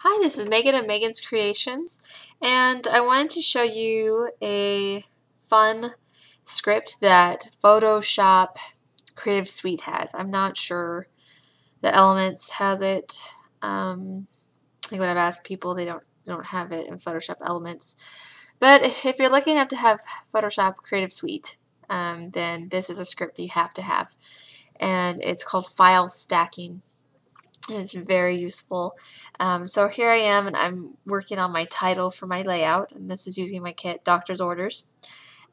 Hi, this is Megan of Megan's Creations, and I wanted to show you a fun script that Photoshop Creative Suite has. I'm not sure the Elements has it. I think when I've asked people, they don't have it in Photoshop Elements. But if you're lucky enough to have Photoshop Creative Suite, then this is a script that you have to have, and it's called file stacking. It's very useful. So here I am, and I'm working on my title for my layout, and this is using my kit Doctor's Orders.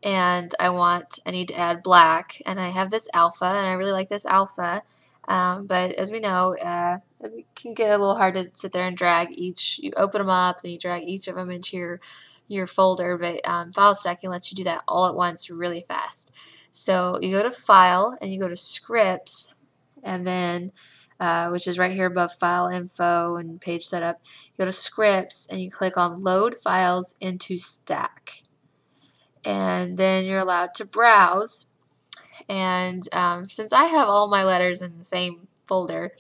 And I need to add black, and I have this alpha, and I really like this alpha. But as we know, it can get a little hard to sit there and drag each. You open them up, and you drag each of them into your folder. But file stacking lets you do that all at once, really fast. So you go to File, and you go to Scripts, and then which is right here above File Info and Page Setup. You go to Scripts, and you click on Load Files into Stack. And then you're allowed to browse. And since I have all my letters in the same folder,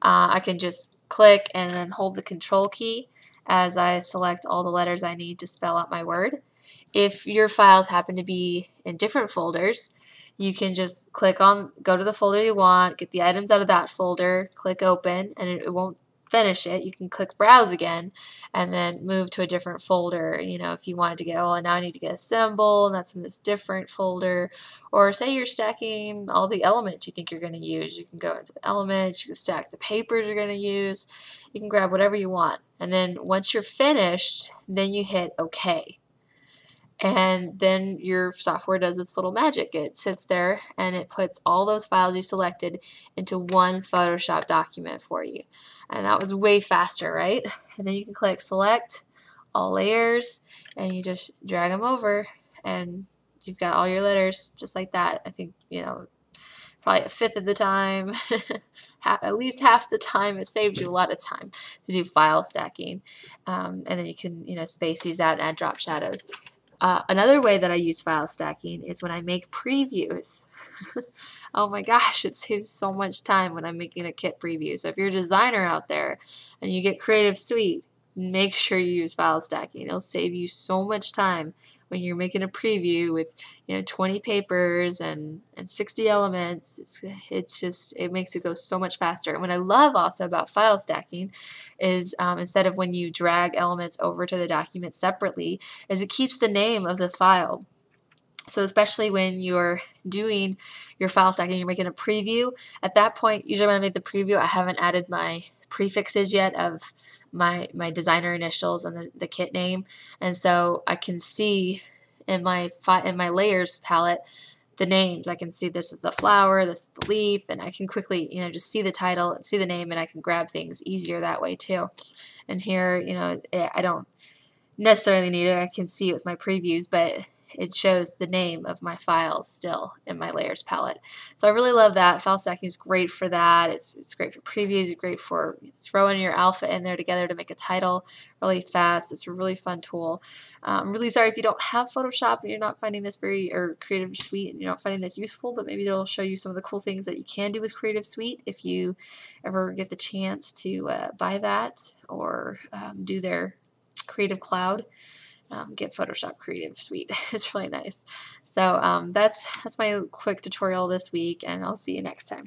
I can just click and then hold the Control key as I select all the letters I need to spell out my word. If your files happen to be in different folders, you can just go to the folder you want, get the items out of that folder, click open, and it won't finish it. You can click browse again and then move to a different folder. You know, if you wanted to get, oh, now I need to get a symbol, and that's in this different folder. Or say you're stacking all the elements you think you're going to use. You can go into the elements, you can stack the papers you're going to use. You can grab whatever you want. And then once you're finished, then you hit OK. And then your software does its little magic. It sits there and it puts all those files you selected into one Photoshop document for you. And that was way faster, right? And then you can click select all layers and you just drag them over and you've got all your letters just like that. I think, probably a fifth of the time, at least half the time. It saves you a lot of time to do file stacking. And then you can, space these out and add drop shadows. Another way that I use file stacking is when I make previews. Oh my gosh, it saves so much time when I'm making a kit preview. So if you're a designer out there and you get Creative Suite, make sure you use file stacking. It'll save you so much time when you're making a preview with 20 papers and 60 elements. It makes it go so much faster. And what I love also about file stacking is instead of when you drag elements over to the document separately, is it keeps the name of the file. So especially when you're doing your file stacking, you're making a preview, at that point, usually when I make the preview, I haven't added my prefixes yet of my designer initials and the kit name. And so I can see in my layers palette the names. I can see this is the flower, this is the leaf, and I can quickly, just see the title and see the name, and I can grab things easier that way too. And here, I don't necessarily need it. I can see it with my previews, but it shows the name of my files still in my layers palette. So I really love that. File stacking is great for that. It's great for previews. It's great for throwing your alpha in there together to make a title really fast. It's a really fun tool. I'm really sorry if you don't have Photoshop and you're not finding this or Creative Suite and you're not finding this useful, but maybe it'll show you some of the cool things that you can do with Creative Suite if you ever get the chance to buy that or do their Creative Cloud. Get Photoshop Creative Suite. It's really nice. So that's my quick tutorial this week, and I'll see you next time.